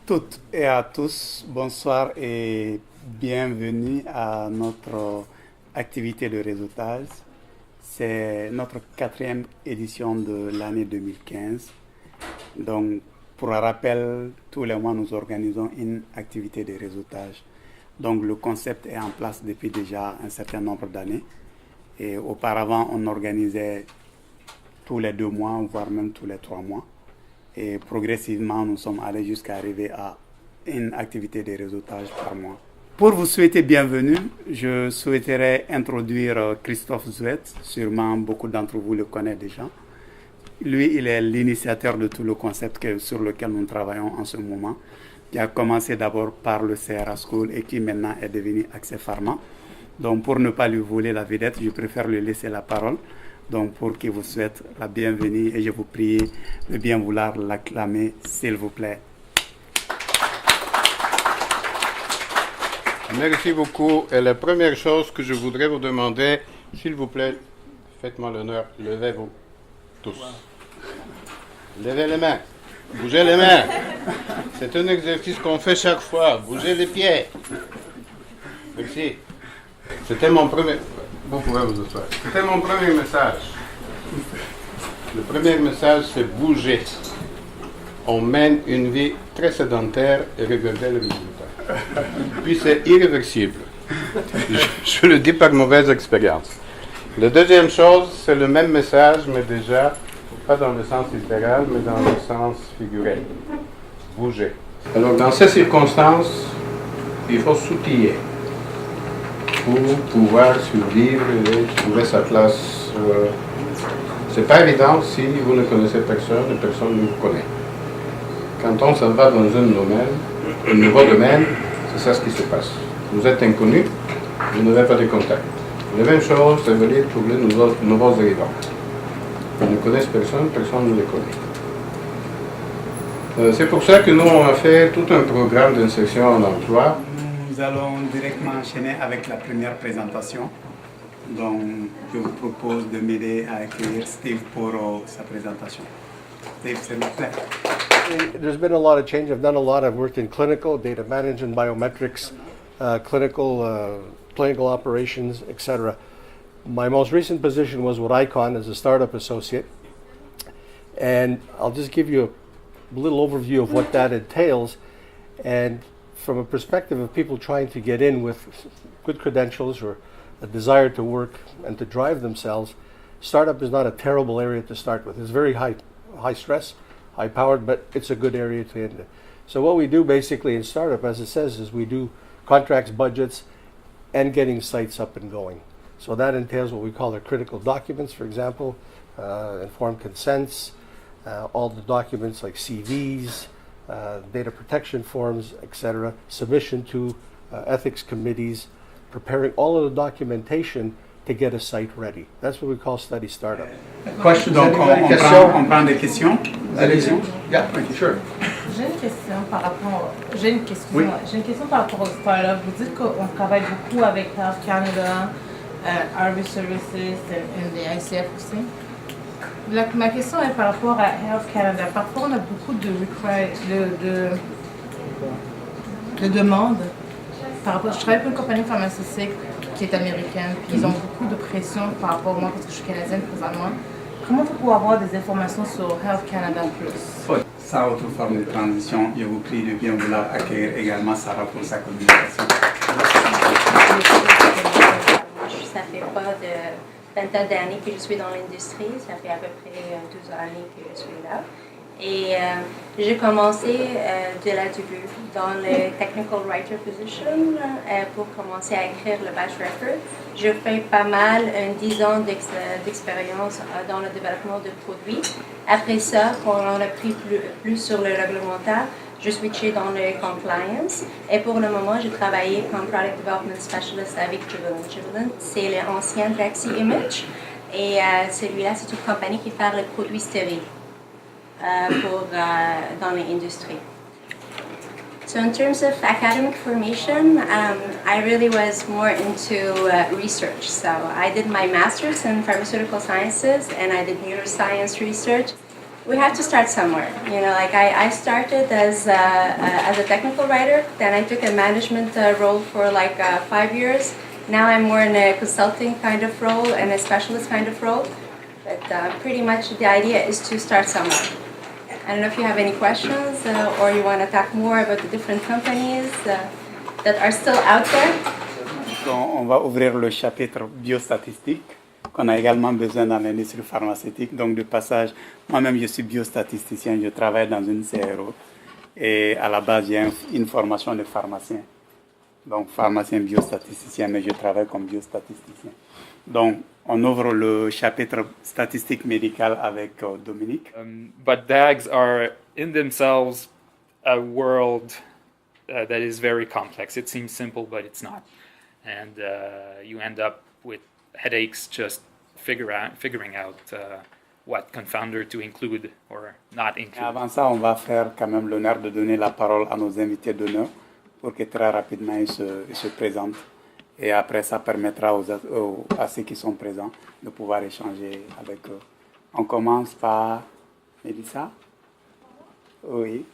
toutes et à tous, bonsoir et bienvenue à notre activité de réseautage. C'est notre quatrième édition de l'année 2015. Donc, pour un rappel, tous les mois, nous organisons une activité de réseautage. Donc, le concept est en place depuis déjà un certain nombre d'années. Et auparavant, on organisait tous les 2 mois, voire même tous les 3 mois. Et progressivement, nous sommes allés jusqu'à arriver à une activité de réseautage par mois. Pour vous souhaiter bienvenue, je souhaiterais introduire Christophe Zouet. Sûrement, beaucoup d'entre vous le connaissent déjà. Lui, il est l'initiateur de tout le concept sur lequel nous travaillons en ce moment, qui a commencé d'abord par le CRA School et qui maintenant est devenu Accès Pharma. Donc, pour ne pas lui voler la vedette, je préfère lui laisser la parole. Donc, pour qu'il vous souhaite la bienvenue et je vous prie de bien vouloir l'acclamer, s'il vous plaît. Merci beaucoup. Et la première chose que je voudrais vous demander, s'il vous plaît, faites-moi l'honneur, levez-vous tous. Levez les mains. Bougez les mains. C'est un exercice qu'on fait chaque fois. Bougez les pieds. Merci. C'était mon premier... Vous pouvez vous asseoir. C'était mon premier message. Le premier message, c'est bouger. On mène une vie très sédentaire et regardez le résultat. Puis c'est irréversible. Je le dis par mauvaise expérience. La deuxième chose, c'est le même message, mais déjà, pas dans le sens littéral, mais dans le sens figuré. Bouger. Alors, dans ces circonstances, il faut s'outiller pour pouvoir survivre et trouver sa place. C'est pas évident si vous ne connaissez personne et personne ne vous connaît. Quand on s'en va dans un nouveau domaine, c'est ça ce qui se passe. Vous êtes inconnu, vous n'avez pas de contact. La même chose, c'est valide pour les nouveaux arrivants. Ils ne connaissent personne, personne ne les connaît. C'est pour ça que nous, on a fait tout un programme d'insertion en emploi. Nous allons directement enchaîner avec la première présentation. Donc, je vous propose de m'aider à accueillir Steve pour sa présentation. Steve, s'il vous plaît. There's been a lot of change. I've done a lot. I've worked in clinical, data management, biometrics, clinical operations, etc. My most recent position was with ICON as a startup associate. And I'll just give you a little overview of what that entails. And from a perspective of people trying to get in with good credentials or a desire to work and to drive themselves, startup is not a terrible area to start with. It's very high stress, high powered, but it's a good area to end in. So what we do basically in startup, as it says, is we do contracts, budgets, and getting sites up and going. So that entails what we call our critical documents, for example, informed consents, all the documents like CVs, data protection forms, etc., submission to ethics committees, preparing all of the documentation to get a site ready. That's what we call study startup. Questions? Donc, on prend des questions. Allez-y. Yeah, sure. J'ai une question par rapport. J'ai une question par rapport au startup. Vous dites qu'on travaille beaucoup avec Health Canada, Harvey Services et les ICF aussi. Ma question est par rapport à Health Canada. Parfois, on a beaucoup de demandes. Par rapport, je travaille pour une compagnie pharmaceutique qui est américaine, puis ils ont beaucoup de pression par rapport à moi parce que je suis canadienne présentement. Comment on peut avoir des informations sur Health Canada Plus? Sans autre forme de transition, je vous prie de bien vouloir accueillir également Sarah pour sa communication. Ça fait pas de 20 d'années que je suis dans l'industrie, ça fait à peu près 12 années que je suis là. Et j'ai commencé de la début dans le Technical Writer Position pour commencer à écrire le batch record. J'ai fait pas mal, 10 ans d'expérience dans le développement de produits. Après ça, quand on a pris plus sur le réglementaire, je switché dans le compliance. Et pour le moment, j'ai travaillé comme Product Development Specialist avec Jubilant. Jubilant, c'est l'ancien Draxi Image. Et celui-là, c'est une compagnie qui fait les produits stériles. Dans l'industrie. So in terms of academic formation, I really was more into research. So I did my master's in pharmaceutical sciences and I did neuroscience research. we have to start somewhere. You know, like I started as a technical writer, then I took a management role for like 5 years. Now I'm more in a consulting kind of role and a specialist kind of role. But pretty much the idea is to start somewhere. I don't know if you have any questions or you want to talk more about the different companies that are still out there. Donc, on va ouvrir le chapitre biostatistique qu'on a également besoin dans l'industrie pharmaceutique. Donc, de passage, moi-même, je suis biostatisticien, je travaille dans une CRO. Et à la base, j'ai une formation de pharmacien. Donc, pharmacien biostatisticien, mais je travaille comme biostatisticien. Donc, on ouvre le chapitre statistique médicale avec Dominique. But DAGs are in themselves a world that is very complex. It seems simple, but it's not. And you end up with headaches just figuring out what confounder to include or not include. Avant ça, on va faire quand même l'honneur de donner la parole à nos invités d'honneur pour que très rapidement ils se présentent. Et après, ça permettra à ceux qui sont présents de pouvoir échanger avec eux. On commence par Mélissa. Oui.